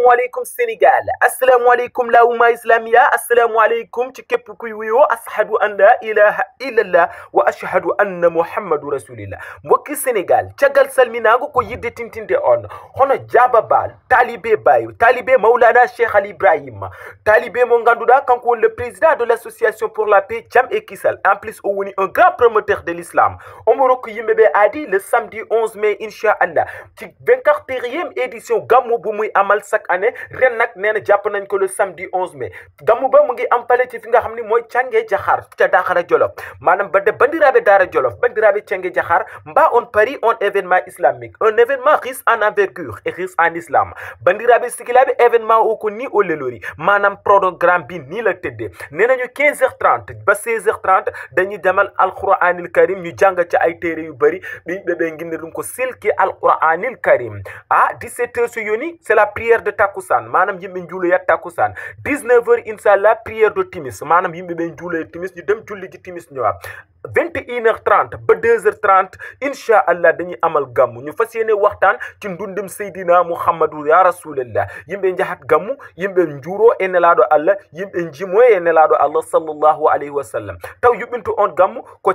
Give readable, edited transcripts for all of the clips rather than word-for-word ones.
asalaamaaleykum Sénégal asalaamaaleykum la umma islamiya asalaamaaleykum ci képp kuy wuyoo ashhadu an la ilaha illallah wa ashhadu anna muhammadu rasulillah mbokki Sénégal caggal salminago ko yidde tintinde on hono Jaba Bal talibé bayo talibé Maulana Cheikh Ali Ibrahima talibé mo ganduɗa kanko woni le président de l'association pour la paix Jam et Kissal en plus o woni un grand promoteur de l'islam omo rokko yimɓeɓe aadi le samedi 11 mai inchallah ci 24e édition gammu bu muy amal chaque année ren nag nee na jàpp nañ ko le samedi 11 mai gammu ba mu ngi am fale ci fi nga xam ni mooy Cange Jaxaar ca Daxara Jolof maanaam badde bandiraɓe Daara Jolof bandiraɓe Cange Jaxaar mba on parie on événement islamique un événement riche en envergure et riche en islam bandiraɓe sikilaɓe événement o ko ni o lelori maanaam programme bi nii la tëddee nee nañu 15h30 ba 16h30 dañuy demal alquranil karim ñu jàng ca ay téere yu bëri ɓiɓɓe nginne ɗum ko silki alquranil karim 17h so yoni c'est la prière de takusan manam yimɓe juuloya takusan 19h inchallah prière de timis manam yimɓe ɓe juuloya timis ñu dem julli ji timis ñëwaat 21h30 ba 2h30 inchallah dañuy amal gammu ñu fas yéene waxtaan ci ndundum Seydina Muhammadu ya rasulillah yimɓe jahat gammu yimɓe njuuro e nelaɗo Allah yimɓe jimo e nelaɗo Allah sallallahu alayhi wa sallam taw yuɓɓinto on gammu ko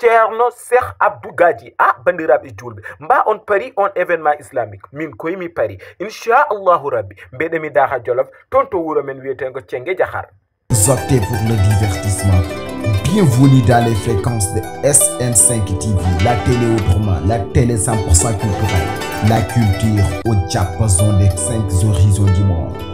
Ceerno Cheikh Abdou Gadji bandiraɓe julɓe mba on parie on événement islamique min koyemi parie inchallahu rabbi mbeɗemi Daara Jolof toon to wuuro men wiyetengo Cange Jaxaar. Vous optez pour le divertissement. Bienvenue dans les fréquences de SN5 TV, la télé autrement, la télé 100% culturelle, la culture au diapason des 5 horizons du monde.